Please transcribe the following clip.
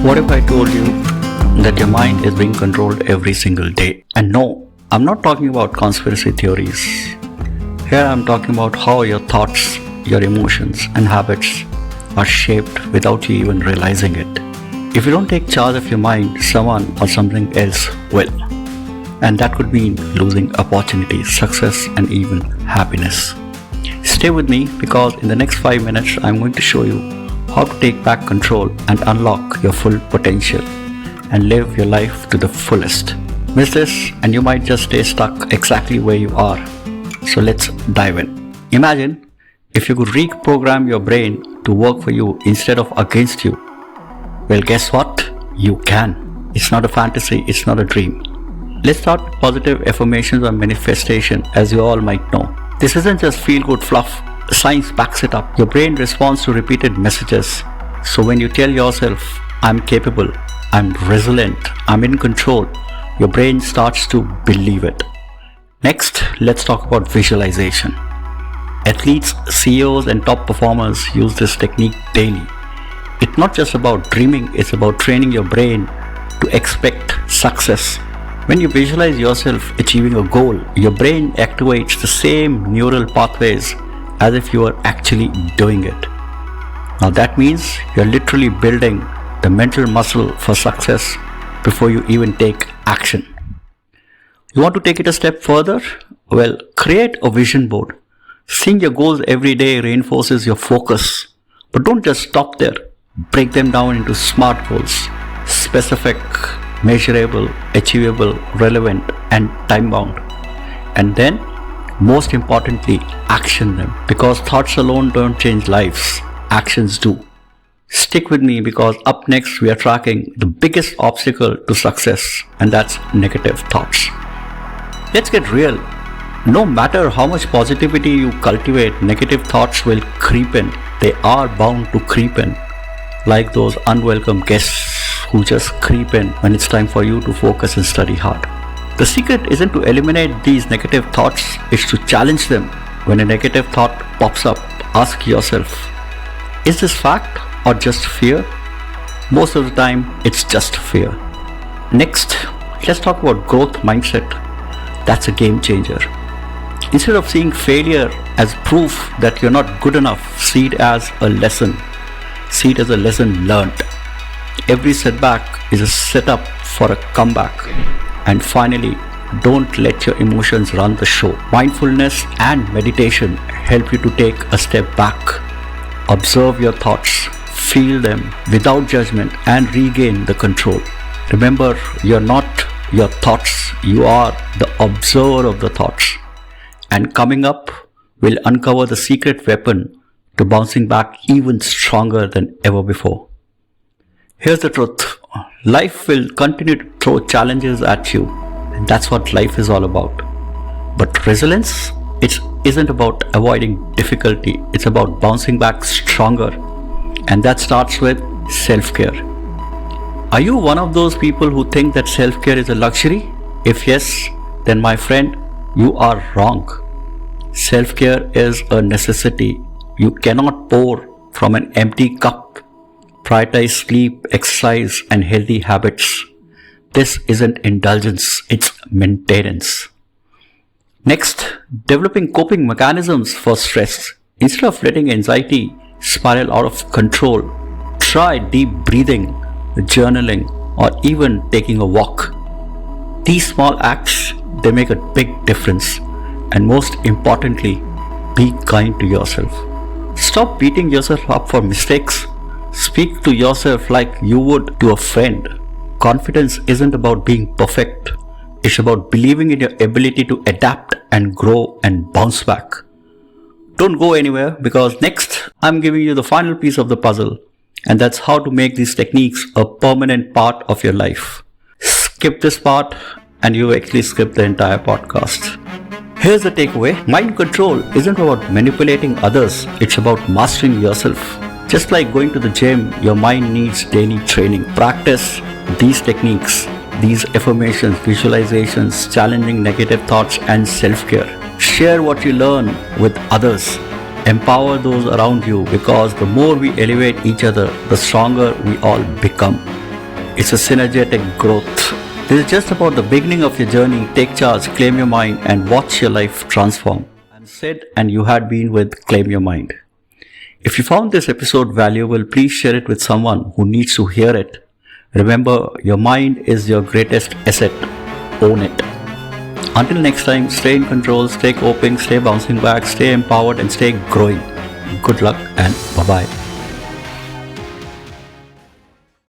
What if I told you that your mind is being controlled every single day? And no, I'm not talking about conspiracy theories. Here I'm talking about how your thoughts, your emotions and habits are shaped without you even realizing it. If you don't take charge of your mind, someone or something else will. And that could mean losing opportunities, success and even happiness. Stay with me because in the next 5 minutes I'm going to show you how to take back control and unlock your full potential and live your life to the fullest. Miss this and you might just stay stuck exactly where you are. So let's dive in. Imagine if you could reprogram your brain to work for you instead of against you. Well, guess what? You can. It's not a fantasy, it's not a dream. Let's start with positive affirmations or manifestation, as you all might know. This isn't just feel-good fluff. Science backs it up. Your brain responds to repeated messages. So when you tell yourself, I'm capable, I'm resilient, I'm in control, your brain starts to believe it. Next, let's talk about visualization. Athletes, CEOs and top performers use this technique daily. It's not just about dreaming, it's about training your brain to expect success. When you visualize yourself achieving a goal, your brain activates the same neural pathways as if you are actually doing it. Now that means you're literally building the mental muscle for success before you even take action. You want to take it a step further? Well, create a vision board. Seeing your goals every day reinforces your focus. But don't just stop there. Break them down into SMART goals. Specific, measurable, achievable, relevant, and time-bound. And then, most importantly, action them. Because thoughts alone don't change lives. Actions do. Stick with me because up next we are tracking the biggest obstacle to success, and that's negative thoughts. Let's get real. No matter how much positivity you cultivate, negative thoughts will creep in. They are bound to creep in. Like those unwelcome guests who just creep in when it's time for you to focus and study hard. The secret isn't to eliminate these negative thoughts, it's to challenge them. When a negative thought pops up, ask yourself, is this fact or just fear? Most of the time, it's just fear. Next, let's talk about growth mindset. That's a game changer. Instead of seeing failure as proof that you're not good enough, see it as a lesson. See it as a lesson learned. Every setback is a setup for a comeback. And finally, don't let your emotions run the show. Mindfulness and meditation help you to take a step back. Observe your thoughts, feel them without judgment and regain the control. Remember, you're not your thoughts, you are the observer of the thoughts. And coming up, we'll uncover the secret weapon to bouncing back even stronger than ever before. Here's the truth. Life will continue to throw challenges at you, and that's what life is all about. But resilience, it isn't about avoiding difficulty, it's about bouncing back stronger. And that starts with self-care. Are you one of those people who think that self-care is a luxury? If yes, then my friend, you are wrong. Self-care is a necessity. You cannot pour from an empty cup. Prioritize sleep, exercise, and healthy habits. This isn't indulgence, it's maintenance. Next, developing coping mechanisms for stress. Instead of letting anxiety spiral out of control, try deep breathing, journaling, or even taking a walk. These small acts, they make a big difference. And most importantly, be kind to yourself. Stop beating yourself up for mistakes. Speak to yourself like you would to a friend. Confidence isn't about being perfect. It's about believing in your ability to adapt and grow and bounce back. Don't go anywhere because next I'm giving you the final piece of the puzzle, and that's how to make these techniques a permanent part of your life. Skip this part and you actually skip the entire podcast. Here's the takeaway. Mind control isn't about manipulating others. It's about mastering yourself. Just like going to the gym, your mind needs daily training. Practice these techniques, these affirmations, visualizations, challenging negative thoughts, and self-care. Share what you learn with others. Empower those around you because the more we elevate each other, the stronger we all become. It's a synergetic growth. This is just about the beginning of your journey. Take charge, claim your mind, and watch your life transform. I'm Sid, and you had been with Claim Your Mind. If you found this episode valuable, please share it with someone who needs to hear it. Remember, your mind is your greatest asset. Own it. Until next time, stay in control, stay coping, stay bouncing back, stay empowered, and stay growing. Good luck and bye-bye.